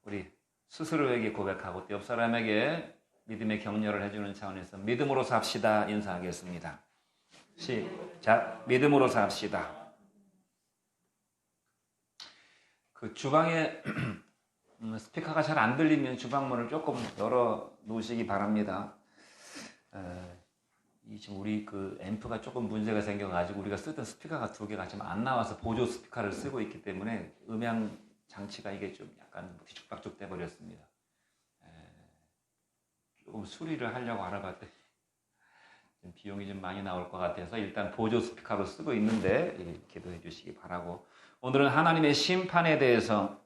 우리 스스로에게 고백하고 또 옆 사람에게 믿음의 격려를 해주는 차원에서 믿음으로 삽시다 인사하겠습니다. 시작. 믿음으로 삽시다. 그 주방에 스피커가 잘 안 들리면 주방문을 조금 열어 놓으시기 바랍니다. 지금 우리 그 앰프가 조금 문제가 생겨가지고 우리가 쓰던 스피커가 두 개가 지금 안 나와서 보조 스피커를 쓰고 있기 때문에 음향 장치가 이게 좀 약간 뒤죽박죽 돼 버렸습니다. 조금 수리를 하려고 알아봤더니 좀 비용이 좀 많이 나올 것 같아서 일단 보조 스피커로 쓰고 있는데 기도해 주시기 바라고, 오늘은 하나님의 심판에 대해서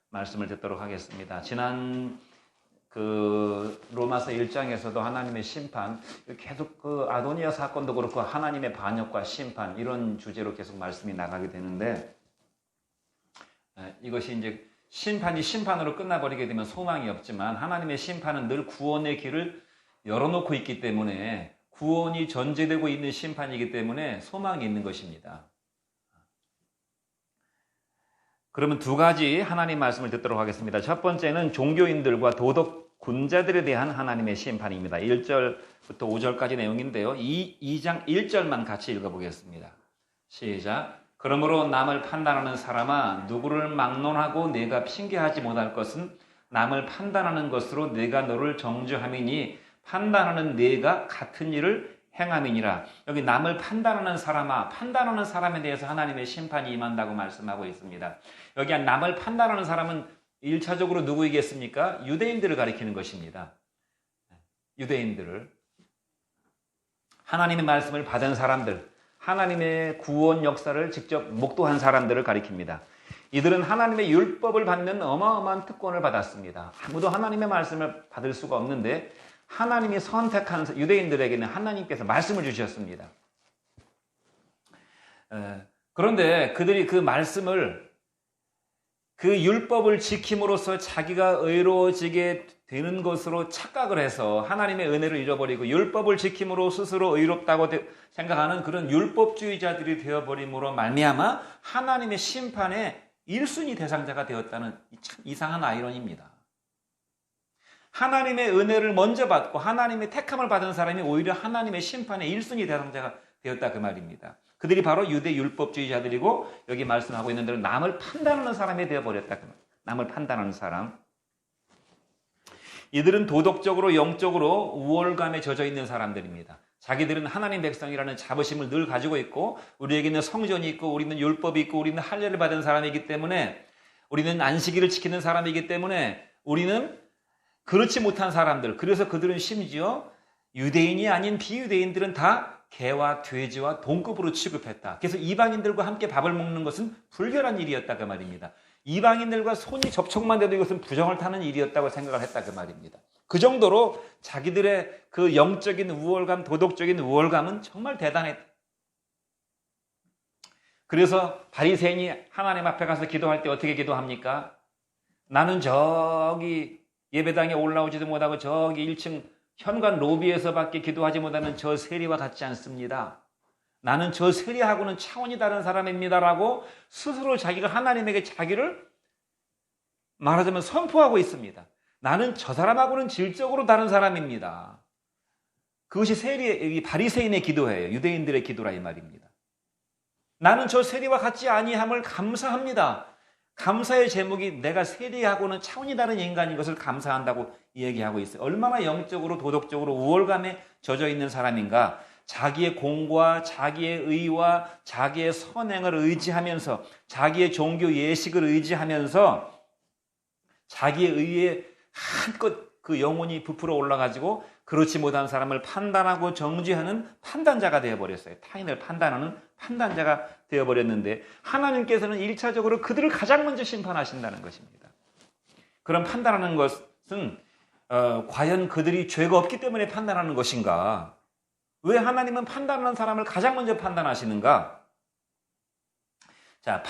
말씀을 듣도록 하겠습니다. 지난 그 로마서 1장에서도 하나님의 심판, 계속 그 아도니아 사건도 그렇고 하나님의 반역과 심판 이런 주제로 계속 말씀이 나가게 되는데, 이것이 이제 심판이 심판으로 끝나버리게 되면 소망이 없지만 하나님의 심판은 늘 구원의 길을 열어놓고 있기 때문에, 구원이 전제되고 있는 심판이기 때문에 소망이 있는 것입니다. 그러면 두 가지 하나님 말씀을 듣도록 하겠습니다. 첫 번째는 종교인들과 도덕군자들에 대한 하나님의 심판입니다. 1절부터 5절까지 내용인데요. 2장 1절만 같이 읽어보겠습니다. 시작. 그러므로 남을 판단하는 사람아, 누구를 막론하고 내가 핑계하지 못할 것은 남을 판단하는 것으로 내가 너를 정죄함이니 판단하는 내가 같은 일을 행함이니라. 여기 남을 판단하는 사람아, 판단하는 사람에 대해서 하나님의 심판이 임한다고 말씀하고 있습니다. 여기 남을 판단하는 사람은 1차적으로 누구이겠습니까? 유대인들을 가리키는 것입니다. 유대인들을, 하나님의 말씀을 받은 사람들, 하나님의 구원 역사를 직접 목도한 사람들을 가리킵니다. 이들은 하나님의 율법을 받는 어마어마한 특권을 받았습니다. 아무도 하나님의 말씀을 받을 수가 없는데 하나님이 선택한 유대인들에게는 하나님께서 말씀을 주셨습니다. 그런데 그들이 그 말씀을, 그 율법을 지킴으로써 자기가 의로워지게 되는 것으로 착각을 해서 하나님의 은혜를 잃어버리고 율법을 지킴으로 스스로 의롭다고 생각하는 그런 율법주의자들이 되어버림으로 말미암아 하나님의 심판의 1순위 대상자가 되었다는 참 이상한 아이러니입니다. 하나님의 은혜를 먼저 받고 하나님의 택함을 받은 사람이 오히려 하나님의 심판의 1순위 대상자가 되었다 그 말입니다. 그들이 바로 유대 율법주의자들이고, 여기 말씀하고 있는 대로 남을 판단하는 사람이 되어버렸다. 남을 판단하는 사람. 이들은 도덕적으로 영적으로 우월감에 젖어 있는 사람들입니다. 자기들은 하나님 백성이라는 자부심을 늘 가지고 있고, 우리에게는 성전이 있고 우리는 율법이 있고 우리는 할례를 받은 사람이기 때문에, 우리는 안식일을 지키는 사람이기 때문에 우리는 그렇지 못한 사람들, 그래서 그들은 심지어 유대인이 아닌 비유대인들은 다 개와 돼지와 동급으로 취급했다. 그래서 이방인들과 함께 밥을 먹는 것은 불결한 일이었다 그 말입니다. 이방인들과 손이 접촉만 돼도 이것은 부정을 타는 일이었다고 생각을 했다 그 말입니다. 그 정도로 자기들의 그 영적인 우월감, 도덕적인 우월감은 정말 대단했다. 그래서 바리새인이 하나님 앞에 가서 기도할 때 어떻게 기도합니까? 나는 저기 예배당에 올라오지도 못하고 저기 1층 현관 로비에서밖에 기도하지 못하는 저 세리와 같지 않습니다. 나는 저 세리하고는 차원이 다른 사람입니다라고 스스로 자기가 하나님에게 자기를 말하자면 선포하고 있습니다. 나는 저 사람하고는 질적으로 다른 사람입니다. 그것이 세리의, 바리새인의 기도예요. 유대인들의 기도라 이 말입니다. 나는 저 세리와 같지 아니함을 감사합니다. 감사의 제목이 내가 세리하고는 차원이 다른 인간인 것을 감사한다고 얘기하고 있어요. 얼마나 영적으로 도덕적으로 우월감에 젖어 있는 사람인가. 자기의 공과 자기의 의와 자기의 선행을 의지하면서, 자기의 종교 예식을 의지하면서 자기의 의에 한껏 그 영혼이 부풀어 올라가지고 그렇지 못한 사람을 판단하고 정죄하는 판단자가 되어버렸어요. 타인을 판단하는 판단자가 되어버렸는데, 하나님께서는 1차적으로 그들을 가장 먼저 심판하신다는 것입니다. 그런 판단하는 것은 과연 그들이 죄가 없기 때문에 판단하는 것인가? 왜 하나님은 판단하는 사람을 가장 먼저 판단하시는가? 자,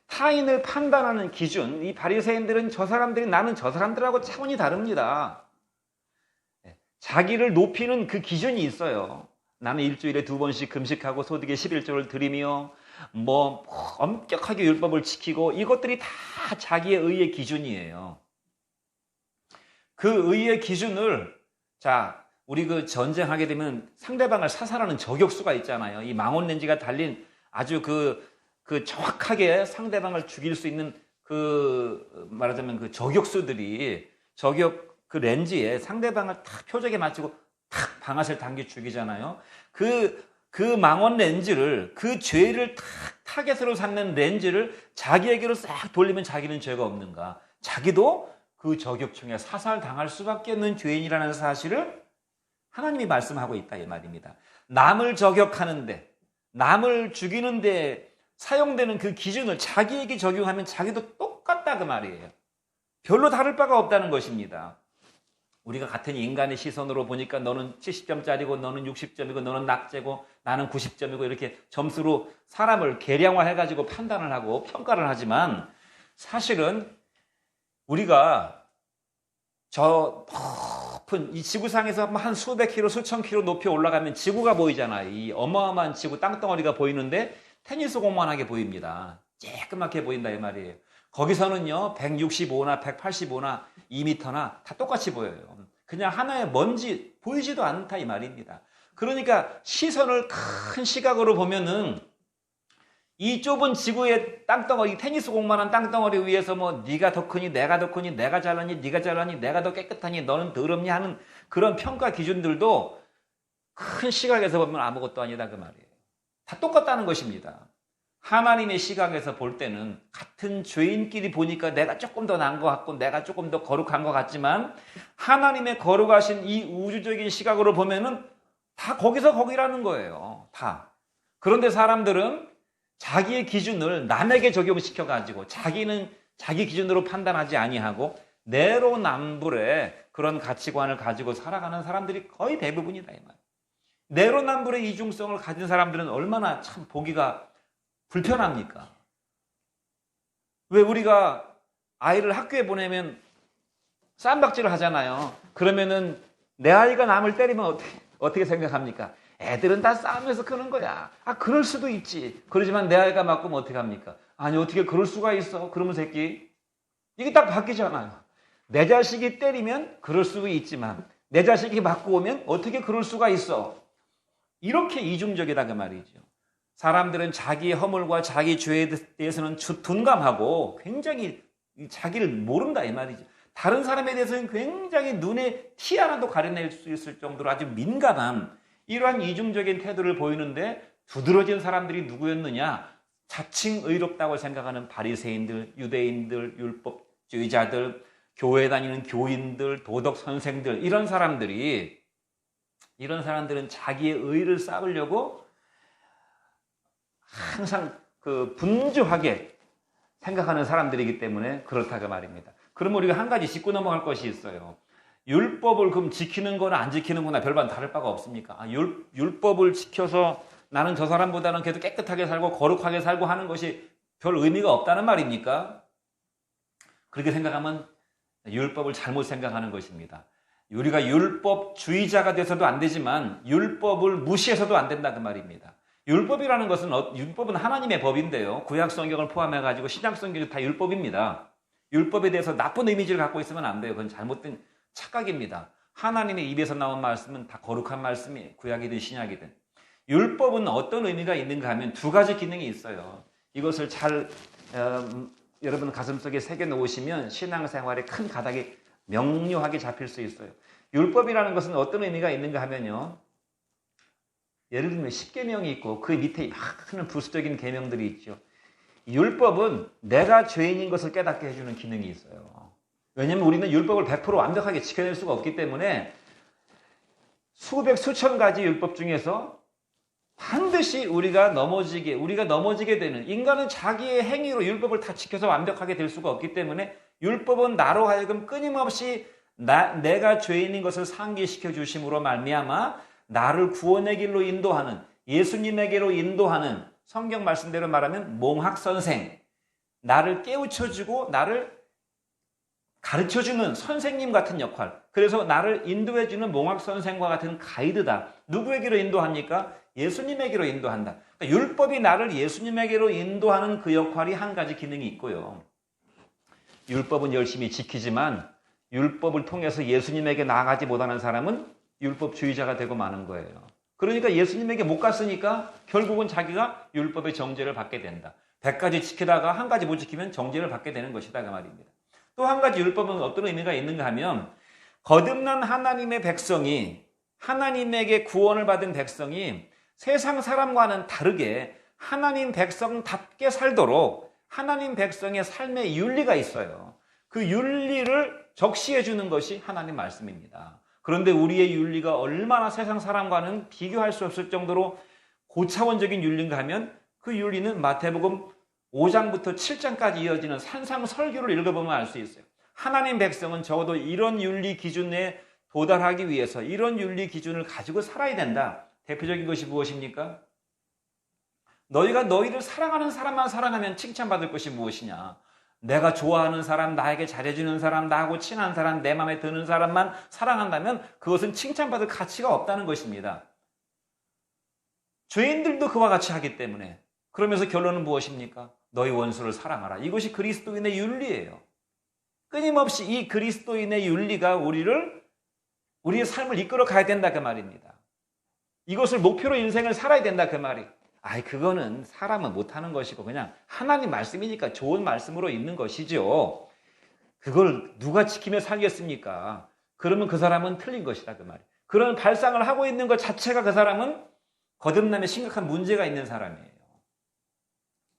타인을 판단하는 기준, 이 바리새인들은 저 사람들이, 나는 저 사람들하고 차원이 다릅니다. 자기를 높이는 그 기준이 있어요. 나는 일주일에 2번씩 금식하고 소득의 11조를 드리며 뭐 엄격하게 율법을 지키고 이것들이 다 자기의 의의 기준이에요. 그 의의 기준을 우리 그 전쟁하게 되면 상대방을 사살하는 저격수가 있잖아요. 이 망원 렌즈가 달린 아주 그 정확하게 상대방을 죽일 수 있는 말하자면 그 저격수들이 그 렌즈에 상대방을 탁 표적에 맞추고 탁 방아쇠를 당겨 죽이잖아요. 그 망원 렌즈를, 그 죄를 탁 타겟으로 삼는 렌즈를 자기에게로 싹 돌리면 자기는 죄가 없는가? 자기도 그 저격총에 사살당할 수밖에 없는 죄인이라는 사실을 하나님이 말씀하고 있다 이 말입니다. 남을 저격하는데, 남을 죽이는데 사용되는 그 기준을 자기에게 적용하면 자기도 똑같다 그 말이에요. 별로 다를 바가 없다는 것입니다. 우리가 같은 인간의 시선으로 보니까 너는 70점짜리고 너는 60점이고 너는 낙제고 나는 90점이고 이렇게 점수로 사람을 계량화해가지고 판단을 하고 평가를 하지만 사실은 우리가 저 높은 이 지구상에서 한 수백 킬로 수천 킬로 높이 올라가면 지구가 보이잖아요. 이 어마어마한 지구 땅덩어리가 보이는데 테니스 공만하게 보입니다. 쬐끄맣게 보인다 이 말이에요. 거기서는요 165나 185나 2m나 다 똑같이 보여요. 그냥 하나의 먼지 보이지도 않다 이 말입니다. 그러니까 시선을 큰 시각으로 보면은 이 좁은 지구의 땅덩어리, 테니스 공만한 땅덩어리 위에서 뭐 네가 더 크니 내가 더 크니 내가 잘나니 네가 잘나니 내가 더 깨끗하니 너는 더럽니 하는 그런 평가 기준들도 큰 시각에서 보면 아무것도 아니다 그 말이에요. 다 똑같다는 것입니다. 하나님의 시각에서 볼 때는 같은 죄인끼리 보니까 내가 조금 더 나은 것 같고 내가 조금 더 거룩한 것 같지만 하나님의 거룩하신 이 우주적인 시각으로 보면은 다 거기서 거기라는 거예요. 다. 그런데 사람들은 자기의 기준을 남에게 적용시켜가지고 자기는 자기 기준으로 판단하지 아니하고 내로남불의 그런 가치관을 가지고 살아가는 사람들이 거의 대부분이다 이 말. 내로남불의 이중성을 가진 사람들은 얼마나 참 보기가 불편합니까? 왜 우리가 아이를 학교에 보내면 쌈박질을 하잖아요. 그러면은 내 아이가 남을 때리면 어떻게 생각합니까? 애들은 다 싸움에서 크는 거야. 그럴 수도 있지. 그러지만 내 아이가 맞으면 어떻게 합니까? 아니 어떻게 그럴 수가 있어? 그러면 새끼 이게 딱 바뀌잖아요. 내 자식이 때리면 그럴 수도 있지만 내 자식이 맞고 오면 어떻게 그럴 수가 있어? 이렇게 이중적이다 그 말이죠. 사람들은 자기의 허물과 자기 죄에 대해서는 둔감하고 굉장히 자기를 모른다 이 말이죠. 다른 사람에 대해서는 굉장히 눈에 티 하나도 가려낼 수 있을 정도로 아주 민감한 이러한 이중적인 태도를 보이는데 두드러진 사람들이 누구였느냐? 자칭 의롭다고 생각하는 바리새인들, 유대인들, 율법주의자들, 교회 다니는 교인들, 도덕 선생들 이런 사람들은 자기의 의를 쌓으려고 항상 분주하게 생각하는 사람들이기 때문에 그렇다고 말입니다. 그러면 우리가 한 가지 짚고 넘어갈 것이 있어요. 율법을 그럼 지키는 거나 안 지키는 거나 별반 다를 바가 없습니까? 율법을 지켜서 나는 저 사람보다는 그래도 깨끗하게 살고 거룩하게 살고 하는 것이 별 의미가 없다는 말입니까? 그렇게 생각하면 율법을 잘못 생각하는 것입니다. 우리가 율법주의자가 돼서도 안 되지만 율법을 무시해서도 안 된다 그 말입니다. 율법이라는 것은 율법은 하나님의 법인데요. 구약 성경을 포함해가지고 신약 성경이 다 율법입니다. 율법에 대해서 나쁜 이미지를 갖고 있으면 안 돼요. 그건 잘못된 착각입니다. 하나님의 입에서 나온 말씀은 다 거룩한 말씀이에요. 구약이든 신약이든. 율법은 어떤 의미가 있는가 하면 두 가지 기능이 있어요. 이것을 잘 여러분 가슴속에 새겨 놓으시면 신앙생활에 큰 가닥이 명료하게 잡힐 수 있어요. 율법이라는 것은 어떤 의미가 있는가 하면요. 예를 들면 10계명이 있고 그 밑에 많은 부수적인 계명들이 있죠. 율법은 내가 죄인인 것을 깨닫게 해주는 기능이 있어요. 왜냐하면 우리는 율법을 100% 완벽하게 지켜낼 수가 없기 때문에 수백 수천 가지 율법 중에서 반드시 우리가 넘어지게 되는, 인간은 자기의 행위로 율법을 다 지켜서 완벽하게 될 수가 없기 때문에 율법은 나로 하여금 끊임없이 내가 죄인인 것을 상기시켜 주심으로 말미암아 나를 구원의 길로 인도하는, 예수님에게로 인도하는, 성경 말씀대로 말하면 몽학선생, 나를 깨우쳐주고 나를 가르쳐주는 선생님 같은 역할. 그래서 나를 인도해주는 몽학 선생과 같은 가이드다. 누구에게로 인도합니까? 예수님에게로 인도한다. 그러니까 율법이 나를 예수님에게로 인도하는 그 역할이 한 가지 기능이 있고요. 율법은 열심히 지키지만 율법을 통해서 예수님에게 나아가지 못하는 사람은 율법주의자가 되고 마는 거예요. 그러니까 예수님에게 못 갔으니까 결국은 자기가 율법의 정죄를 받게 된다. 100가지 지키다가 한 가지 못 지키면 정죄를 받게 되는 것이다 그 말입니다. 또 한 가지 율법은 어떤 의미가 있는가 하면 거듭난 하나님의 백성이 하나님에게 구원을 받은 백성이 세상 사람과는 다르게 하나님 백성답게 살도록 하나님 백성의 삶의 윤리가 있어요. 그 윤리를 적시해 주는 것이 하나님 말씀입니다. 그런데 우리의 윤리가 얼마나 세상 사람과는 비교할 수 없을 정도로 고차원적인 윤리인가 하면 그 윤리는 마태복음 5장부터 7장까지 이어지는 산상설교를 읽어보면 알 수 있어요. 하나님 백성은 적어도 이런 윤리 기준에 도달하기 위해서 이런 윤리 기준을 가지고 살아야 된다. 대표적인 것이 무엇입니까? 너희가 너희를 사랑하는 사람만 사랑하면 칭찬받을 것이 무엇이냐? 내가 좋아하는 사람, 나에게 잘해주는 사람, 나하고 친한 사람, 내 마음에 드는 사람만 사랑한다면 그것은 칭찬받을 가치가 없다는 것입니다. 죄인들도 그와 같이 하기 때문에. 그러면서 결론은 무엇입니까? 너희 원수를 사랑하라. 이것이 그리스도인의 윤리예요. 끊임없이 이 그리스도인의 윤리가 우리의 삶을 이끌어 가야 된다 그 말입니다. 이것을 목표로 인생을 살아야 된다 그 말이. 그거는 사람은 못하는 것이고 그냥 하나님 말씀이니까 좋은 말씀으로 있는 것이죠. 그걸 누가 지키며 살겠습니까? 그러면 그 사람은 틀린 것이다 그 말이. 그런 발상을 하고 있는 것 자체가 그 사람은 거듭남에 심각한 문제가 있는 사람이에요.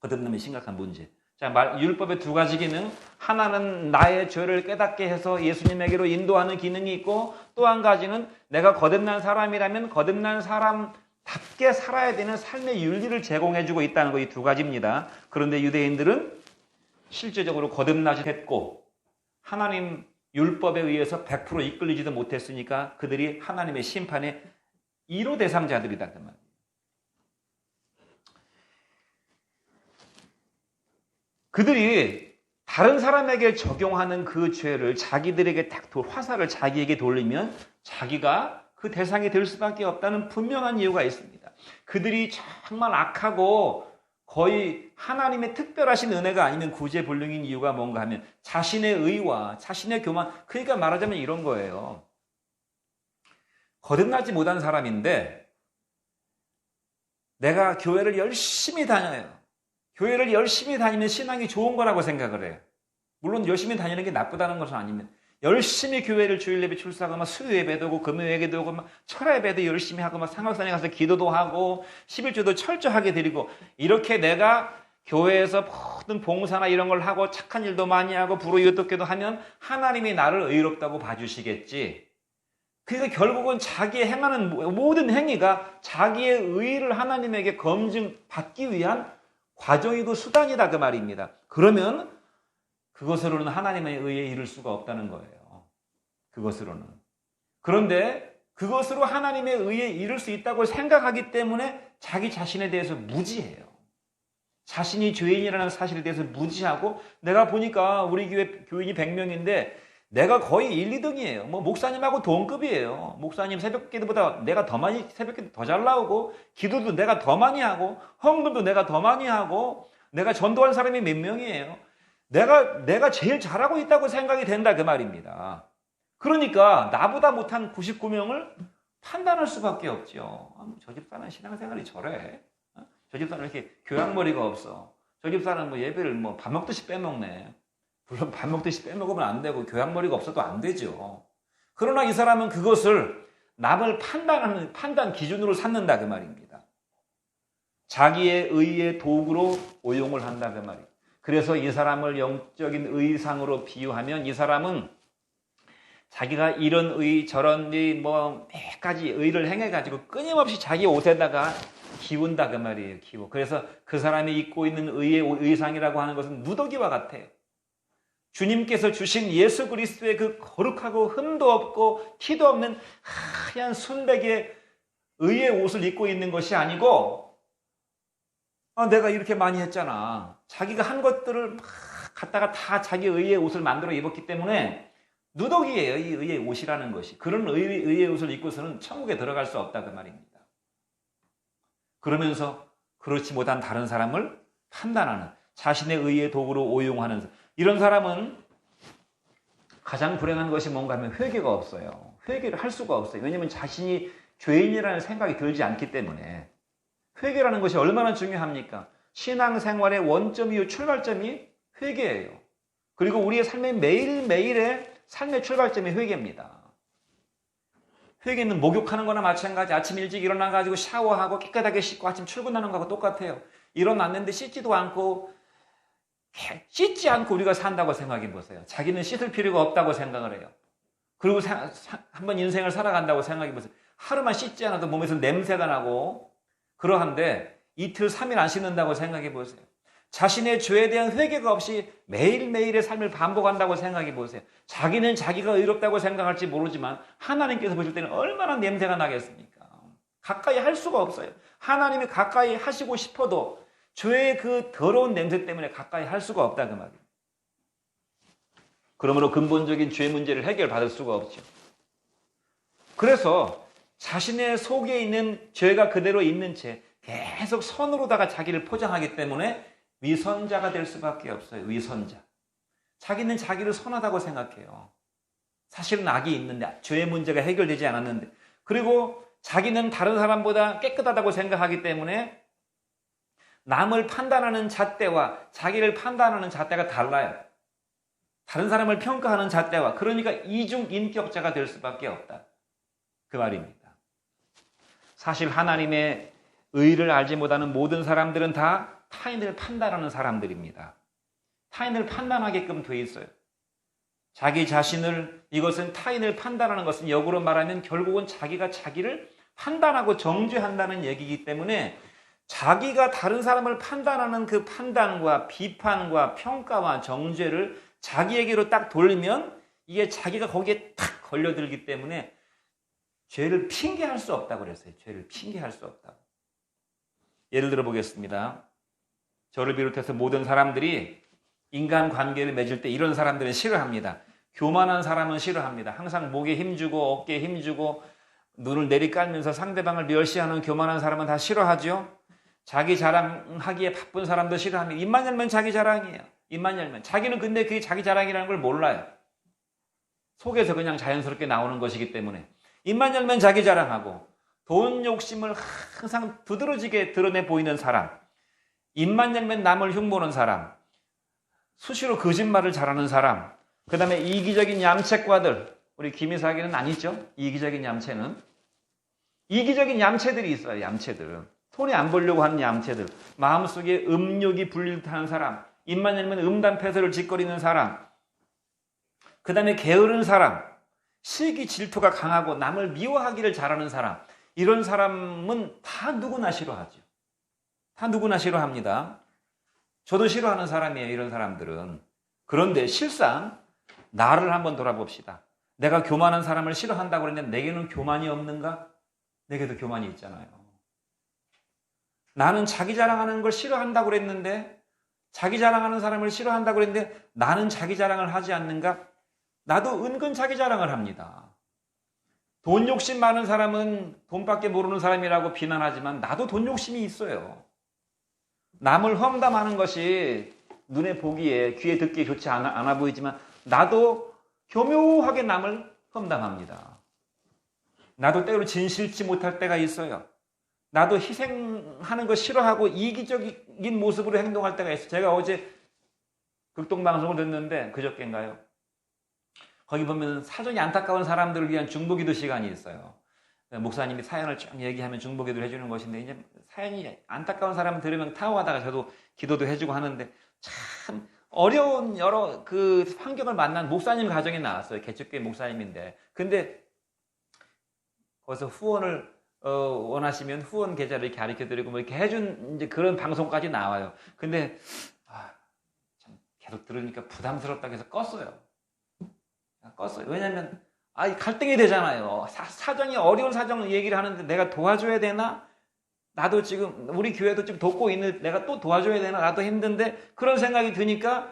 거듭남에 심각한 문제. 자, 율법의 두 가지 기능. 하나는 나의 죄를 깨닫게 해서 예수님에게로 인도하는 기능이 있고 또 한 가지는 내가 거듭난 사람이라면 거듭난 사람답게 살아야 되는 삶의 윤리를 제공해주고 있다는 거 이 두 가지입니다. 그런데 유대인들은 실제적으로 거듭나지 했고 하나님 율법에 의해서 100% 이끌리지도 못했으니까 그들이 하나님의 심판의 1호 대상자들이다 그 말이에요. 그들이 다른 사람에게 적용하는 그 죄를 자기들에게 딱 화살을 자기에게 돌리면 자기가 그 대상이 될 수밖에 없다는 분명한 이유가 있습니다. 그들이 정말 악하고 거의 하나님의 특별하신 은혜가 아니면 구제불능인 이유가 뭔가 하면 자신의 의와 자신의 교만, 그러니까 말하자면 이런 거예요. 거듭나지 못한 사람인데 내가 교회를 열심히 다녀요. 교회를 열심히 다니면 신앙이 좋은 거라고 생각을 해요. 물론 열심히 다니는 게 나쁘다는 것은 아니면 열심히 교회를 주일 예배 출석하고 막 수요 예배도 하고 금요 예배도 하고 막 철야 예배도 열심히 하고 막 상학산에 가서 기도도 하고 11조도 철저하게 드리고 이렇게 내가 교회에서 모든 봉사나 이런 걸 하고 착한 일도 많이 하고 불의웃돕게도 하면 하나님이 나를 의롭다고 봐주시겠지. 그러니까 결국은 자기의 행하는 모든 행위가 자기의 의의를 하나님에게 검증받기 위한 과정이고 수단이다 그 말입니다. 그러면 그것으로는 하나님의 의에 이를 수가 없다는 거예요. 그것으로는. 그런데 그것으로 하나님의 의에 이를 수 있다고 생각하기 때문에 자기 자신에 대해서 무지해요. 자신이 죄인이라는 사실에 대해서 무지하고 내가 보니까 우리 교회 교인이 100명인데 내가 거의 1, 2등이에요. 뭐 목사님하고 동급이에요. 목사님 새벽기도보다 내가 더 많이 새벽기도 더 잘 나오고 기도도 내가 더 많이 하고 헌금도 내가 더 많이 하고 내가 전도한 사람이 몇 명이에요. 내가 제일 잘하고 있다고 생각이 된다 그 말입니다. 그러니까 나보다 못한 99명을 판단할 수밖에 없죠. 저 집사는 신앙생활이 저래. 저 집사는 이렇게 교양머리가 없어. 저 집사는 뭐 예배를 뭐 밥 먹듯이 빼먹네. 물론 밥 먹듯이 빼먹으면 안 되고 교양머리가 없어도 안 되죠. 그러나 이 사람은 그것을 남을 판단하는 판단 기준으로 삼는다 그 말입니다. 자기의 의의 도구로 오용을 한다 그 말이에요. 그래서 이 사람을 영적인 의상으로 비유하면 이 사람은 자기가 이런 의 저런 의 뭐 몇 가지 의를 행해가지고 끊임없이 자기 옷에다가 기운다 그 말이에요. 기워. 그래서 그 사람이 입고 있는 의의 의상이라고 하는 것은 누더기와 같아요. 주님께서 주신 예수 그리스도의 그 거룩하고 흠도 없고 티도 없는 하얀 순백의 의의 옷을 입고 있는 것이 아니고 내가 이렇게 많이 했잖아. 자기가 한 것들을 막 갖다가 다 자기 의의 옷을 만들어 입었기 때문에 누더기예요. 이 의의 옷이라는 것이. 그런 의의 옷을 입고서는 천국에 들어갈 수 없다 그 말입니다. 그러면서 그렇지 못한 다른 사람을 판단하는, 자신의 의의 도구로 오용하는, 이런 사람은 가장 불행한 것이 뭔가 하면 회개가 없어요. 회개를 할 수가 없어요. 왜냐하면 자신이 죄인이라는 생각이 들지 않기 때문에. 회개라는 것이 얼마나 중요합니까? 신앙생활의 원점이요 출발점이 회개예요. 그리고 우리의 삶의 매일매일의 삶의 출발점이 회개입니다. 회개는 목욕하는 거나 마찬가지. 아침 일찍 일어나가지고 샤워하고 깨끗하게 씻고 아침 출근하는 거하고 똑같아요. 일어났는데 씻지 않고 우리가 산다고 생각해 보세요. 자기는 씻을 필요가 없다고 생각을 해요. 그리고 한번 인생을 살아간다고 생각해 보세요. 하루만 씻지 않아도 몸에서 냄새가 나고 그러한데 이틀, 3일 안 씻는다고 생각해 보세요. 자신의 죄에 대한 회개가 없이 매일매일의 삶을 반복한다고 생각해 보세요. 자기는 자기가 의롭다고 생각할지 모르지만 하나님께서 보실 때는 얼마나 냄새가 나겠습니까? 가까이 할 수가 없어요. 하나님이 가까이 하시고 싶어도 죄의 그 더러운 냄새 때문에 가까이 할 수가 없다 그 말이에요. 그러므로 근본적인 죄 문제를 해결받을 수가 없죠. 그래서 자신의 속에 있는 죄가 그대로 있는 채 계속 선으로다가 자기를 포장하기 때문에 위선자가 될 수밖에 없어요. 위선자. 자기는 자기를 선하다고 생각해요. 사실은 악이 있는데 죄의 문제가 해결되지 않았는데, 그리고 자기는 다른 사람보다 깨끗하다고 생각하기 때문에 남을 판단하는 잣대와 자기를 판단하는 잣대가 달라요. 다른 사람을 평가하는 잣대와, 그러니까 이중인격자가 될 수밖에 없다 그 말입니다. 사실 하나님의 의를 알지 못하는 모든 사람들은 다 타인을 판단하는 사람들입니다. 타인을 판단하게끔 돼 있어요. 자기 자신을, 이것은 타인을 판단하는 것은 역으로 말하면 결국은 자기가 자기를 판단하고 정죄한다는 얘기이기 때문에 자기가 다른 사람을 판단하는 그 판단과 비판과 평가와 정죄를 자기에게로 딱 돌리면 이게 자기가 거기에 탁 걸려들기 때문에 죄를 핑계할 수 없다고 그랬어요. 죄를 핑계할 수 없다고. 예를 들어 보겠습니다. 저를 비롯해서 모든 사람들이 인간관계를 맺을 때 이런 사람들은 싫어합니다. 교만한 사람은 싫어합니다. 항상 목에 힘주고 어깨에 힘주고 눈을 내리깔면서 상대방을 멸시하는 교만한 사람은 다 싫어하죠. 자기 자랑하기에 바쁜 사람도 싫어합니다. 입만 열면 자기 자랑이에요. 입만 열면. 자기는 근데 그게 자기 자랑이라는 걸 몰라요. 속에서 그냥 자연스럽게 나오는 것이기 때문에. 입만 열면 자기 자랑하고 돈 욕심을 항상 두드러지게 드러내 보이는 사람, 입만 열면 남을 흉보는 사람, 수시로 거짓말을 잘하는 사람, 그 다음에 이기적인 얌체과들, 우리 김이사에게는 아니죠. 이기적인 얌체는. 이기적인 얌체들이 있어요. 얌체들. 손에 안 보려고 하는 얌체들. 마음속에 음욕이 불릴 듯한 사람, 입만 열면 음담패설을 짓거리는 사람, 그 다음에 게으른 사람, 시기 질투가 강하고 남을 미워하기를 잘하는 사람, 이런 사람은 다 누구나 싫어하죠. 다 누구나 싫어합니다. 저도 싫어하는 사람이에요. 이런 사람들은. 그런데 실상 나를 한번 돌아봅시다. 내가 교만한 사람을 싫어한다고 그랬는데 내게는 교만이 없는가? 내게도 교만이 있잖아요. 나는 자기 자랑하는 걸 싫어한다고 그랬는데, 자기 자랑하는 사람을 싫어한다고 그랬는데 나는 자기 자랑을 하지 않는가? 나도 은근 자기 자랑을 합니다. 돈 욕심 많은 사람은 돈밖에 모르는 사람이라고 비난하지만 나도 돈 욕심이 있어요. 남을 험담하는 것이 눈에 보기에 귀에 듣기에 좋지 않아 보이지만 나도 교묘하게 남을 험담합니다. 나도 때로 진실치 못할 때가 있어요. 나도 희생하는 거 싫어하고 이기적인 모습으로 행동할 때가 있어요. 제가 어제 극동방송을 듣는데 그저께인가요? 거기 보면 사정이 안타까운 사람들을 위한 중보기도 시간이 있어요. 목사님이 사연을 쭉 얘기하면 중보기도를 해주는 것인데, 이제 사연이 안타까운 사람 들으면 타워하다가 저도 기도도 해주고 하는데 참 어려운 여러 그 환경을 만난 목사님 가정에 나왔어요. 개척교회 목사님인데. 근데 거기서 후원을 원하시면 후원 계좌를 이렇게 가르쳐드리고 뭐 이렇게 해준 이제 그런 방송까지 나와요. 근데 참 계속 들으니까 부담스럽다고 해서 껐어요. 왜냐면 갈등이 되잖아요. 사정이 어려운 사정 얘기를 하는데 내가 도와줘야 되나? 나도 지금 우리 교회도 지금 돕고 있는 내가 또 도와줘야 되나? 나도 힘든데 그런 생각이 드니까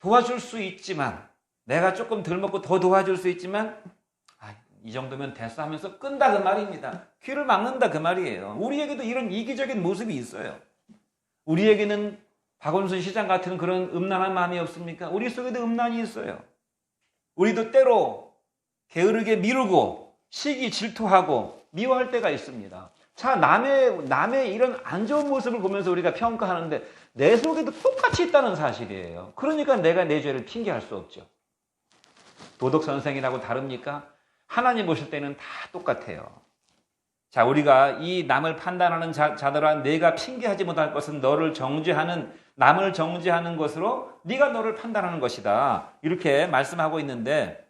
도와줄 수 있지만, 내가 조금 덜 먹고 더 도와줄 수 있지만, 이 정도면 됐어 하면서 끈다 그 말입니다. 귀를 막는다 그 말이에요. 우리에게도 이런 이기적인 모습이 있어요. 우리에게는 박원순 시장 같은 그런 음란한 마음이 없습니까? 우리 속에도 음란이 있어요. 우리도 때로 게으르게 미루고 시기 질투하고 미워할 때가 있습니다. 자, 남의 이런 안 좋은 모습을 보면서 우리가 평가하는데 내 속에도 똑같이 있다는 사실이에요. 그러니까 내가 내 죄를 핑계할 수 없죠. 도덕선생이라고 다릅니까? 하나님 보실 때는 다 똑같아요. 자, 우리가 이 남을 판단하는 자들아 내가 핑계하지 못할 것은 남을 정죄하는 것으로 네가 너를 판단하는 것이다. 이렇게 말씀하고 있는데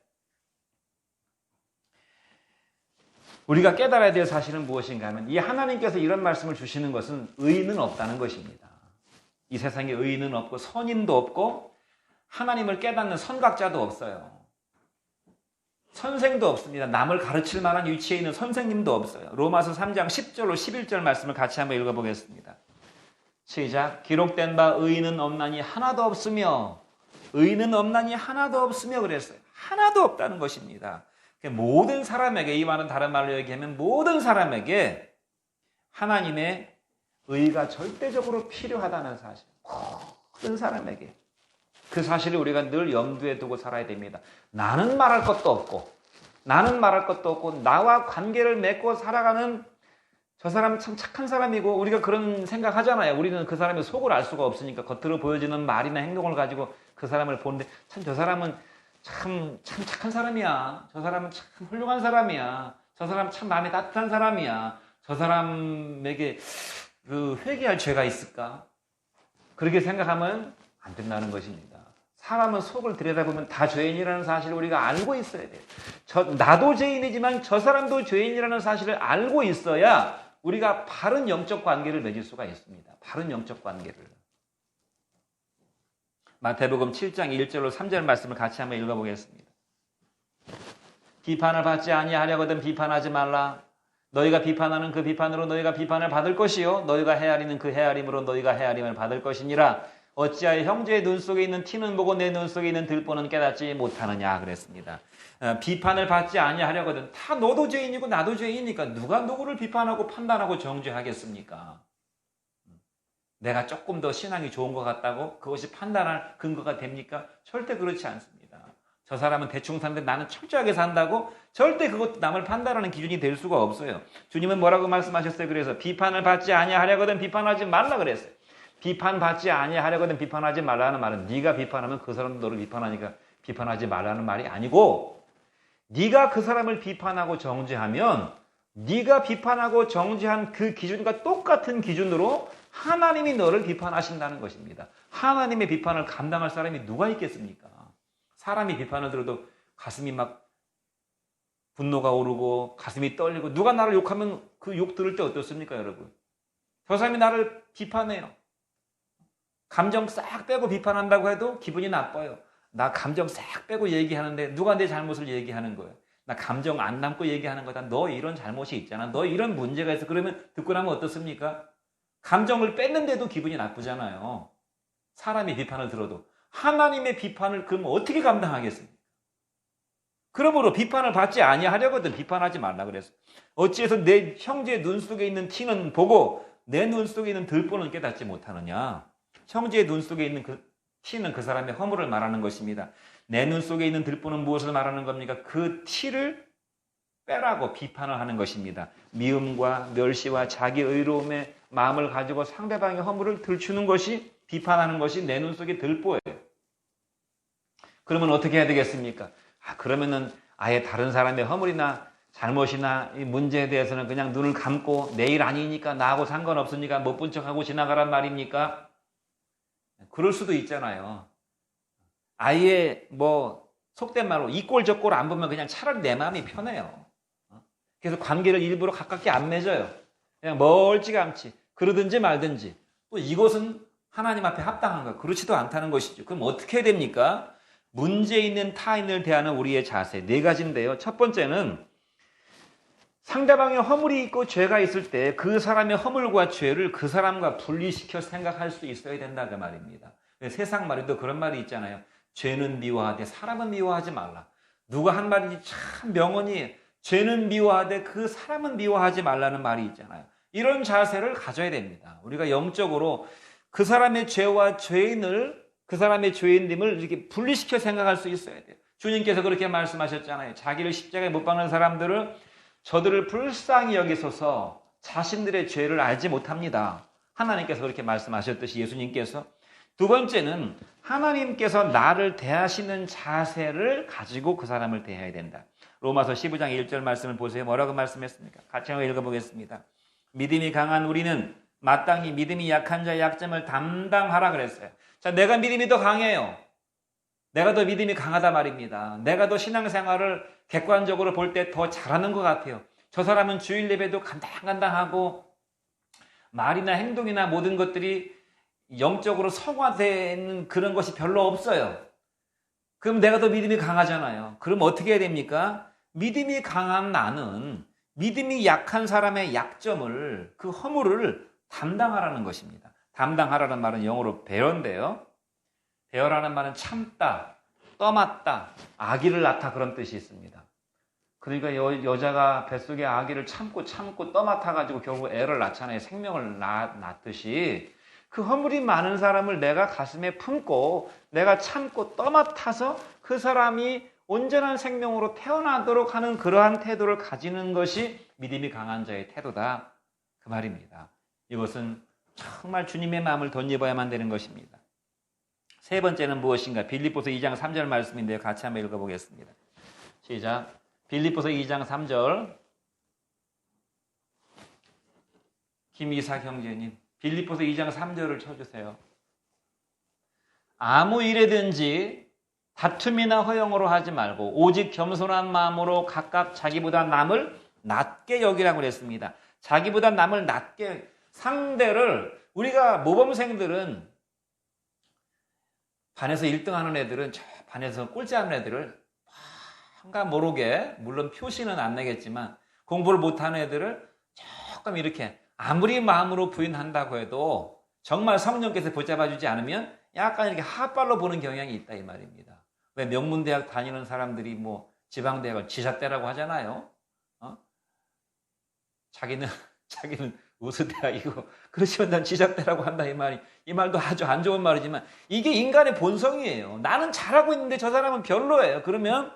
우리가 깨달아야 될 사실은 무엇인가 하면 이 하나님께서 이런 말씀을 주시는 것은 의인은 없다는 것입니다. 이 세상에 의인은 없고 선인도 없고 하나님을 깨닫는 선각자도 없어요. 선생도 없습니다. 남을 가르칠 만한 위치에 있는 선생님도 없어요. 로마서 3장 10절로 11절 말씀을 같이 한번 읽어보겠습니다. 시작. 기록된 바 의인은 없나니 하나도 없으며 의인은 없나니 하나도 없으며 그랬어요. 하나도 없다는 것입니다. 모든 사람에게 이 말은 다른 말로 얘기하면 모든 사람에게 하나님의 의가 절대적으로 필요하다는 사실. 모든 사람에게. 그 사실을 우리가 늘 염두에 두고 살아야 됩니다. 나는 말할 것도 없고 나와 관계를 맺고 살아가는 저 사람 참 착한 사람이고 우리가 그런 생각하잖아요. 우리는 그 사람의 속을 알 수가 없으니까 겉으로 보여지는 말이나 행동을 가지고 그 사람을 보는데 참 저 사람은 참 착한 사람이야. 저 사람은 참 훌륭한 사람이야. 저 사람 참 마음이 따뜻한 사람이야. 저 사람에게 회개할 죄가 있을까? 그렇게 생각하면 안 된다는 것입니다. 사람은 속을 들여다보면 다 죄인이라는 사실을 우리가 알고 있어야 돼요. 나도 죄인이지만 저 사람도 죄인이라는 사실을 알고 있어야 우리가 바른 영적 관계를 맺을 수가 있습니다. 바른 영적 관계를. 마태복음 7장 1절로 3절 말씀을 같이 한번 읽어보겠습니다. 비판을 받지 아니하려거든 비판하지 말라. 너희가 비판하는 그 비판으로 너희가 비판을 받을 것이요 너희가 헤아리는 그 헤아림으로 너희가 헤아림을 받을 것이니라. 어찌하여 형제의 눈 속에 있는 티는 보고 내 눈 속에 있는 들보는 깨닫지 못하느냐 그랬습니다. 비판을 받지 아니하려거든. 다 너도 죄인이고 나도 죄인이니까 누가 누구를 비판하고 판단하고 정죄하겠습니까? 내가 조금 더 신앙이 좋은 것 같다고 그것이 판단할 근거가 됩니까? 절대 그렇지 않습니다. 저 사람은 대충 사는데 나는 철저하게 산다고 절대 그것도 남을 판단하는 기준이 될 수가 없어요. 주님은 뭐라고 말씀하셨어요? 그래서 비판을 받지 아니하려거든 비판하지 말라 그랬어요. 비판받지 아니하려거든 비판하지 말라는 말은 네가 비판하면 그 사람도 너를 비판하니까 비판하지 말라는 말이 아니고 네가 그 사람을 비판하고 정죄하면 네가 비판하고 정죄한 그 기준과 똑같은 기준으로 하나님이 너를 비판하신다는 것입니다. 하나님의 비판을 감당할 사람이 누가 있겠습니까? 사람이 비판을 들어도 가슴이 막 분노가 오르고 가슴이 떨리고 누가 나를 욕하면 그 욕 들을 때 어떻습니까, 여러분? 저 사람이 나를 비판해요. 감정 싹 빼고 비판한다고 해도 기분이 나빠요. 나 감정 싹 빼고 얘기하는데 누가 내 잘못을 얘기하는 거예요. 나 감정 안 남고 얘기하는 거다. 너 이런 잘못이 있잖아. 너 이런 문제가 있어. 그러면 듣고 나면 어떻습니까? 감정을 뺐는데도 기분이 나쁘잖아요. 사람이 비판을 들어도. 하나님의 비판을 그럼 어떻게 감당하겠습니까? 그러므로 비판을 받지 아니하려거든 비판하지 말라 그랬어. 어찌해서 내 형제의 눈 속에 있는 티는 보고 내 눈 속에 있는 들보는 깨닫지 못하느냐. 형제의 눈 속에 있는 그 티는 그 사람의 허물을 말하는 것입니다. 내 눈 속에 있는 들보는 무엇을 말하는 겁니까? 그 티를 빼라고 비판을 하는 것입니다. 미움과 멸시와 자기 의로움의 마음을 가지고 상대방의 허물을 들추는 것이 비판하는 것이 내 눈 속에 들보예요. 그러면 어떻게 해야 되겠습니까? 그러면은 아예 다른 사람의 허물이나 잘못이나 이 문제에 대해서는 그냥 눈을 감고 내일 아니니까 나하고 상관없으니까 못 본 척하고 지나가란 말입니까? 그럴 수도 있잖아요. 아예 속된 말로 이 꼴 저 꼴 안 보면 그냥 차라리 내 마음이 편해요. 그래서 관계를 일부러 가깝게 안 맺어요. 그냥 멀찌감치 그러든지 말든지. 또 이것은 하나님 앞에 합당한가? 그렇지도 않다는 것이죠. 그럼 어떻게 해야 됩니까? 문제 있는 타인을 대하는 우리의 자세 4가지인데요. 첫 번째는 상대방의 허물이 있고 죄가 있을 때 그 사람의 허물과 죄를 그 사람과 분리시켜 생각할 수 있어야 된다 그 말입니다. 세상 말에도 그런 말이 있잖아요. 죄는 미워하되 사람은 미워하지 말라. 누가 한 말인지 참 명언이 죄는 미워하되 그 사람은 미워하지 말라는 말이 있잖아요. 이런 자세를 가져야 됩니다. 우리가 영적으로 그 사람의 죄와 죄인을, 그 사람의 죄인됨을 이렇게 분리시켜 생각할 수 있어야 돼요. 주님께서 그렇게 말씀하셨잖아요. 자기를 십자가에 못 박는 사람들을 저들을 불쌍히 여기소서 자신들의 죄를 알지 못합니다. 하나님께서 그렇게 말씀하셨듯이 예수님께서 두 번째는 하나님께서 나를 대하시는 자세를 가지고 그 사람을 대해야 된다. 로마서 15장 1절 말씀을 보세요. 뭐라고 말씀했습니까? 같이 한번 읽어보겠습니다. 믿음이 강한 우리는 마땅히 믿음이 약한 자의 약점을 담당하라 그랬어요. 자, 내가 믿음이 더 강해요. 내가 더 믿음이 강하다 말입니다. 내가 더 신앙생활을 객관적으로 볼 때 더 잘하는 것 같아요. 저 사람은 주일 예배도 간당간당하고 말이나 행동이나 모든 것들이 영적으로 성화되는 그런 것이 별로 없어요. 그럼 내가 더 믿음이 강하잖아요. 그럼 어떻게 해야 됩니까? 믿음이 강한 나는 믿음이 약한 사람의 약점을, 그 허물을 담당하라는 것입니다. 담당하라는 말은 영어로 bear인데요. bear라는 말은 참다, 떠맡다, 아기를 낳다 그런 뜻이 있습니다. 그러니까 여자가 뱃속에 아기를 참고 떠맡아가지고 결국 애를 낳잖아요. 생명을 낳듯이 그 허물이 많은 사람을 내가 가슴에 품고 내가 참고 떠맡아서 그 사람이 온전한 생명으로 태어나도록 하는 그러한 태도를 가지는 것이 믿음이 강한 자의 태도다. 그 말입니다. 이것은 정말 주님의 마음을 덧입어야만 되는 것입니다. 세 번째는 무엇인가? 빌립보서 2장 3절 말씀인데요. 같이 한번 읽어보겠습니다. 시작. 빌립보서 2장 3절. 김이사 형제님, 빌립보서 2장 3절을 쳐주세요. 아무 일에든지 다툼이나 허영으로 하지 말고 오직 겸손한 마음으로 각각 자기보다 남을 낮게 여기라고 그랬습니다. 자기보다 남을 낮게, 상대를, 우리가 모범생들은 반에서 1등하는 애들은 저 반에서 꼴찌하는 애들을 뭔가 모르게, 물론 표시는 안 내겠지만 공부를 못하는 애들을 조금 이렇게 아무리 마음으로 부인한다고 해도 정말 성령께서 붙잡아주지 않으면 약간 이렇게 핫발로 보는 경향이 있다 이 말입니다. 왜 명문대학 다니는 사람들이 뭐 지방대학을 지사대라고 하잖아요. 자기는 우수대학이고 그렇지만 난 지사대라고 한다 이 말도 아주 안 좋은 말이지만 이게 인간의 본성이에요. 나는 잘하고 있는데 저 사람은 별로예요. 그러면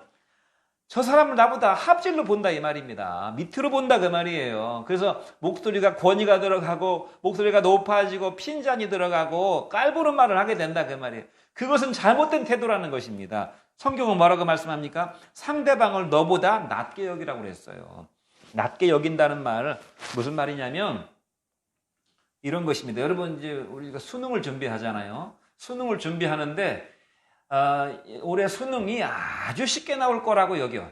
저 사람을 나보다 합질로 본다 이 말입니다. 밑으로 본다 그 말이에요. 그래서 목소리가 권위가 들어가고 목소리가 높아지고 핀잔이 들어가고 깔보는 말을 하게 된다 그 말이에요. 그것은 잘못된 태도라는 것입니다. 성경은 뭐라고 말씀합니까? 상대방을 너보다 낮게 여기라고 그랬어요. 낮게 여긴다는 말 무슨 말이냐면 이런 것입니다. 여러분 이제 우리가 수능을 준비하잖아요. 수능을 준비하는데 올해 수능이 아주 쉽게 나올 거라고 여겨.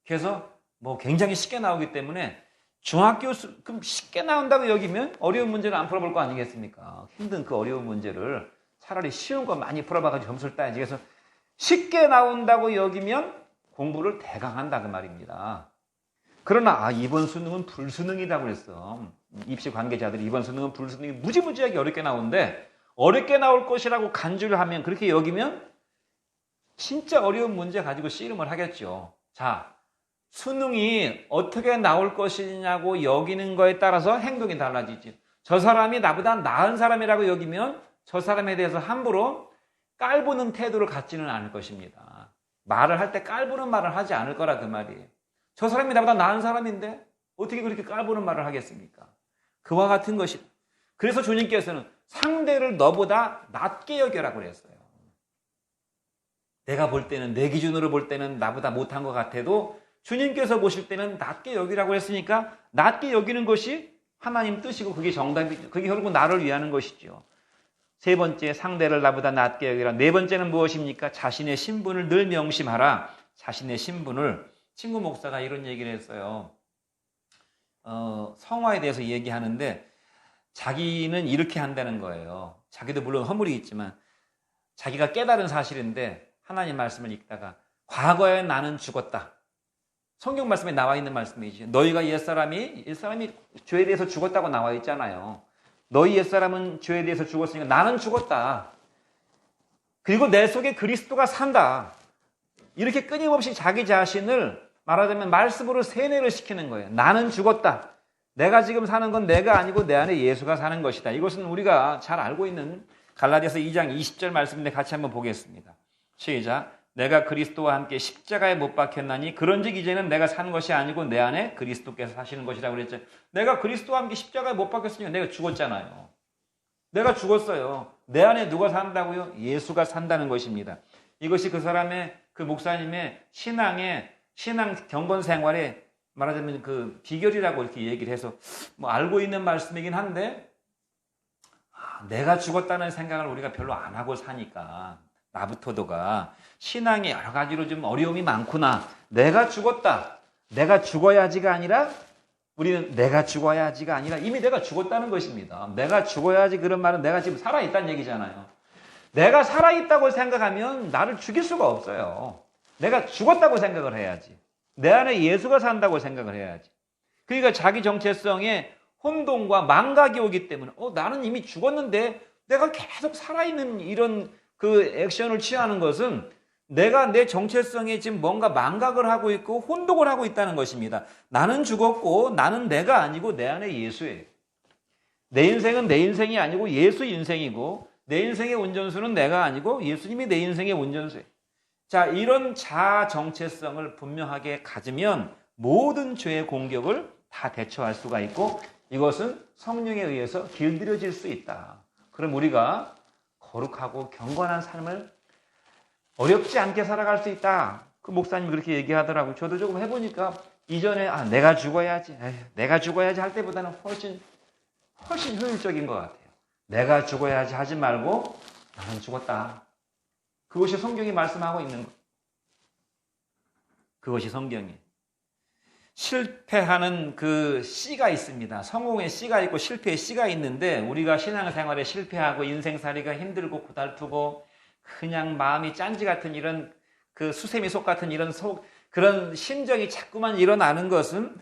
그래서 뭐 굉장히 쉽게 나오기 때문에 그럼 쉽게 나온다고 여기면 어려운 문제를 안 풀어볼 거 아니겠습니까? 힘든 그 어려운 문제를 차라리 쉬운 거 많이 풀어봐가지고 점수를 따야지. 그래서 쉽게 나온다고 여기면 공부를 대강한다 그 말입니다. 그러나 이번 수능은 불수능이라고 그랬어. 입시 관계자들이 이번 수능은 불수능이 무지무지하게 어렵게 나오는데 어렵게 나올 것이라고 간주를 하면 그렇게 여기면 진짜 어려운 문제 가지고 씨름을 하겠죠. 자, 수능이 어떻게 나올 것이냐고 여기는 거에 따라서 행동이 달라지지. 저 사람이 나보다 나은 사람이라고 여기면 저 사람에 대해서 함부로 깔보는 태도를 갖지는 않을 것입니다. 말을 할 때 깔보는 말을 하지 않을 거라 그 말이에요. 저 사람이 나보다 나은 사람인데 어떻게 그렇게 깔보는 말을 하겠습니까? 그와 같은 것이. 그래서 주님께서는 상대를 너보다 낮게 여겨라고 그랬어요. 내가 볼 때는, 내 기준으로 볼 때는 나보다 못한 것 같아도 주님께서 보실 때는 낮게 여기라고 했으니까 낮게 여기는 것이 하나님 뜻이고 그게 정답이죠. 그게 결국 나를 위하는 것이죠. 세 번째, 상대를 나보다 낮게 여기라. 네 번째는 무엇입니까? 자신의 신분을 늘 명심하라. 자신의 신분을. 친구 목사가 이런 얘기를 했어요. 성화에 대해서 얘기하는데 자기는 이렇게 한다는 거예요. 자기도 물론 허물이 있지만 자기가 깨달은 사실인데 하나님 말씀을 읽다가 과거에 나는 죽었다. 성경 말씀에 나와 있는 말씀이지. 너희가 옛사람이 죄에 대해서 죽었다고 나와 있잖아요. 너희 옛사람은 죄에 대해서 죽었으니까 나는 죽었다. 그리고 내 속에 그리스도가 산다. 이렇게 끊임없이 자기 자신을 말하자면 말씀으로 세뇌를 시키는 거예요. 나는 죽었다. 내가 지금 사는 건 내가 아니고 내 안에 예수가 사는 것이다. 이것은 우리가 잘 알고 있는 갈라디아서 2장 20절 말씀인데 같이 한번 보겠습니다. 시작. 내가 그리스도와 함께 십자가에 못 박혔나니 그런즉 이제는 내가 사는 것이 아니고 내 안에 그리스도께서 사시는 것이라고 그랬죠. 내가 그리스도와 함께 십자가에 못 박혔으니까 내가 죽었잖아요. 내가 죽었어요. 내 안에 누가 산다고요? 예수가 산다는 것입니다. 이것이 그 사람의, 그 목사님의 신앙 경건 생활에 말하자면 그 비결이라고 이렇게 얘기를 해서 뭐 알고 있는 말씀이긴 한데, 내가 죽었다는 생각을 우리가 별로 안 하고 사니까 나부터도가 신앙에 여러 가지로 좀 어려움이 많구나. 내가 죽었다. 내가 죽어야지가 아니라 우리는 내가 죽어야지가 아니라 이미 내가 죽었다는 것입니다. 내가 죽어야지 그런 말은 내가 지금 살아있다는 얘기잖아요. 내가 살아있다고 생각하면 나를 죽일 수가 없어요. 내가 죽었다고 생각을 해야지. 내 안에 예수가 산다고 생각을 해야지. 그러니까 자기 정체성에 혼동과 망각이 오기 때문에 나는 이미 죽었는데 내가 계속 살아있는 이런 그 액션을 취하는 것은 내가 내 정체성에 지금 뭔가 망각을 하고 있고 혼동을 하고 있다는 것입니다. 나는 죽었고 나는 내가 아니고 내 안에 예수예요. 내 인생은 내 인생이 아니고 예수 인생이고 내 인생의 운전수는 내가 아니고 예수님이 내 인생의 운전수예요. 자, 이런 자아 정체성을 분명하게 가지면 모든 죄의 공격을 다 대처할 수가 있고 이것은 성령에 의해서 길들여질 수 있다. 그럼 우리가 거룩하고 경건한 삶을 어렵지 않게 살아갈 수 있다. 그 목사님이 그렇게 얘기하더라고요. 저도 조금 해보니까 이전에 내가 죽어야지, 내가 죽어야지 할 때보다는 훨씬 효율적인 것 같아요. 내가 죽어야지 하지 말고 나는 죽었다. 그것이 성경이 말씀하고 있는 것. 그것이 성경이에요. 실패하는 그 씨가 있습니다. 성공의 씨가 있고 실패의 씨가 있는데 우리가 신앙생활에 실패하고 인생살이가 힘들고 고달프고 그냥 마음이 짠지 같은 이런 그 수세미 속 같은 그런 심정이 자꾸만 일어나는 것은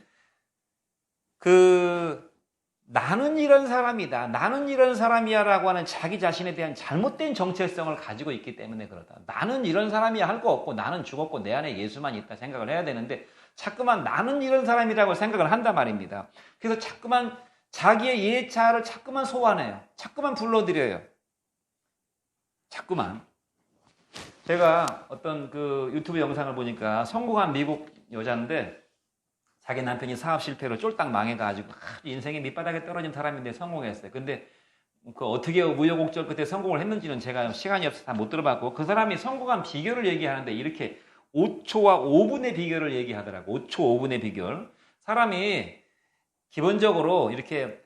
나는 이런 사람이다. 나는 이런 사람이야 라고 하는 자기 자신에 대한 잘못된 정체성을 가지고 있기 때문에 그렇다. 나는 이런 사람이야 할 거 없고 나는 죽었고 내 안에 예수만 있다 생각을 해야 되는데 자꾸만 나는 이런 사람이라고 생각을 한단 말입니다. 그래서 자꾸만 자기의 예차를 자꾸만 소환해요. 자꾸만 불러들여요. 자꾸만. 제가 어떤 그 유튜브 영상을 보니까 성공한 미국 여자인데 자기 남편이 사업 실패로 쫄딱 망해가지고 인생의 밑바닥에 떨어진 사람인데 성공했어요. 근데 그 어떻게 우여곡절 끝에 성공을 했는지는 제가 시간이 없어서 다 못 들어봤고 그 사람이 성공한 비결을 얘기하는데 이렇게 5초와 5분의 비결을 얘기하더라고. 5초, 5분의 비결. 사람이 기본적으로 이렇게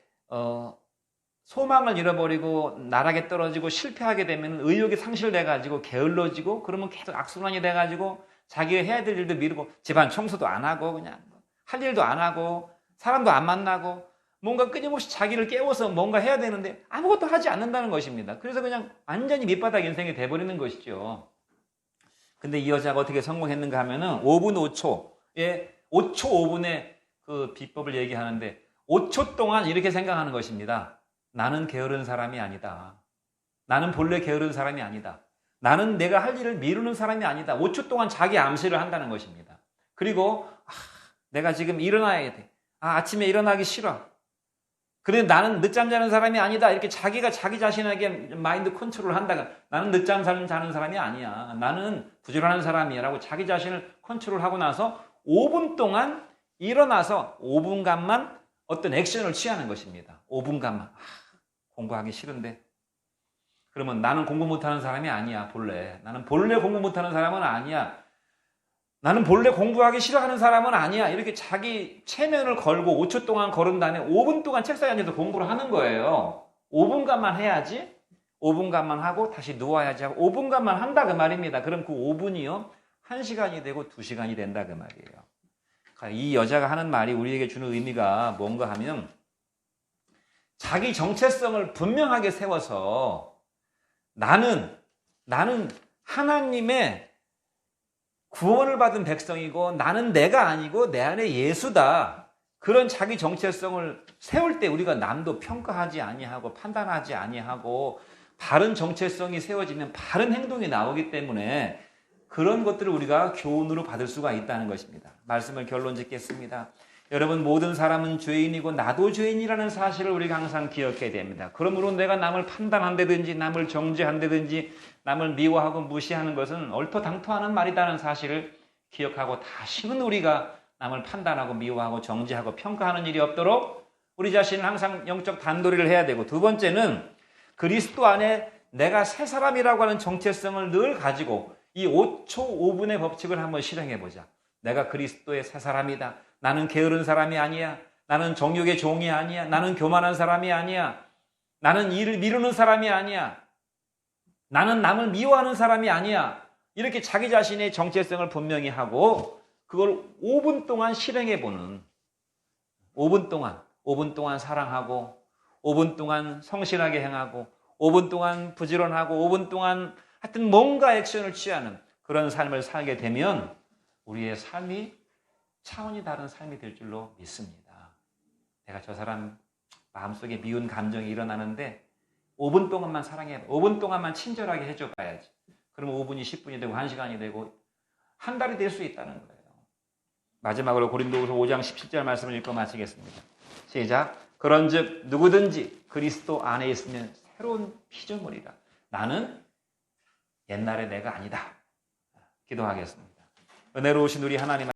소망을 잃어버리고 나락에 떨어지고 실패하게 되면 의욕이 상실돼가지고 게을러지고 그러면 계속 악순환이 돼가지고 자기가 해야 될 일도 미루고 집안 청소도 안 하고 그냥 할 일도 안 하고 사람도 안 만나고 뭔가 끊임없이 자기를 깨워서 뭔가 해야 되는데 아무것도 하지 않는다는 것입니다. 그래서 그냥 완전히 밑바닥 인생이 돼버리는 것이죠. 근데 이 여자가 어떻게 성공했는가 하면은 5분 5초에 5초 5분의 그 비법을 얘기하는데 5초 동안 이렇게 생각하는 것입니다. 나는 게으른 사람이 아니다. 나는 본래 게으른 사람이 아니다. 나는 내가 할 일을 미루는 사람이 아니다. 5초 동안 자기 암시를 한다는 것입니다. 그리고 내가 지금 일어나야 돼. 아침에 일어나기 싫어. 그런데 나는 늦잠 자는 사람이 아니다. 이렇게 자기가 자기 자신에게 마인드 컨트롤을 한다가 나는 늦잠 자는 사람이 아니야. 나는 부지런한 사람이야. 라고 자기 자신을 컨트롤하고 나서 5분 동안 일어나서 5분간만 어떤 액션을 취하는 것입니다. 5분간만. 공부하기 싫은데. 그러면 나는 공부 못하는 사람이 아니야. 본래. 나는 본래 공부 못하는 사람은 아니야. 나는 본래 공부하기 싫어하는 사람은 아니야. 이렇게 자기 체면을 걸고 5초 동안 걸은 다음에 5분 동안 책상에 앉아서 공부를 하는 거예요. 5분간만 해야지. 5분간만 하고 다시 누워야지 하고 5분간만 한다 그 말입니다. 그럼 그 5분이요. 1시간이 되고 2시간이 된다 그 말이에요. 이 여자가 하는 말이 우리에게 주는 의미가 뭔가 하면 자기 정체성을 분명하게 세워서 나는 하나님의 구원을 받은 백성이고 나는 내가 아니고 내 안에 예수다. 그런 자기 정체성을 세울 때 우리가 남도 평가하지 아니하고 판단하지 아니하고 바른 정체성이 세워지면 바른 행동이 나오기 때문에 그런 것들을 우리가 교훈으로 받을 수가 있다는 것입니다. 말씀을 결론 짓겠습니다. 여러분, 모든 사람은 죄인이고 나도 죄인이라는 사실을 우리가 항상 기억해야 됩니다. 그러므로 내가 남을 판단한다든지 남을 정죄한다든지 남을 미워하고 무시하는 것은 얼토당토하는 말이라는 사실을 기억하고 다시는 우리가 남을 판단하고 미워하고 정죄하고 평가하는 일이 없도록 우리 자신은 항상 영적 단도리를 해야 되고, 두 번째는 그리스도 안에 내가 새 사람이라고 하는 정체성을 늘 가지고 이 5초 5분의 법칙을 한번 실행해 보자. 내가 그리스도의 새 사람이다. 나는 게으른 사람이 아니야. 나는 정욕의 종이 아니야. 나는 교만한 사람이 아니야. 나는 일을 미루는 사람이 아니야. 나는 남을 미워하는 사람이 아니야. 이렇게 자기 자신의 정체성을 분명히 하고 그걸 5분 동안 실행해 보는, 5분 동안 사랑하고 5분 동안 성실하게 행하고 5분 동안 부지런하고 5분 동안 하여튼 뭔가 액션을 취하는 그런 삶을 살게 되면 우리의 삶이 차원이 다른 삶이 될 줄로 믿습니다. 내가 저 사람 마음속에 미운 감정이 일어나는데 5분 동안만 사랑해, 5분 동안만 친절하게 해줘 봐야지. 그러면 5분이 10분이 되고 1시간이 되고 한 달이 될 수 있다는 거예요. 마지막으로 고린도후서 5장 17절 말씀을 읽고 마치겠습니다. 시작. 그런즉 누구든지 그리스도 안에 있으면 새로운 피조물이라. 나는 옛날의 내가 아니다. 기도하겠습니다. 은혜로우신 우리 하나님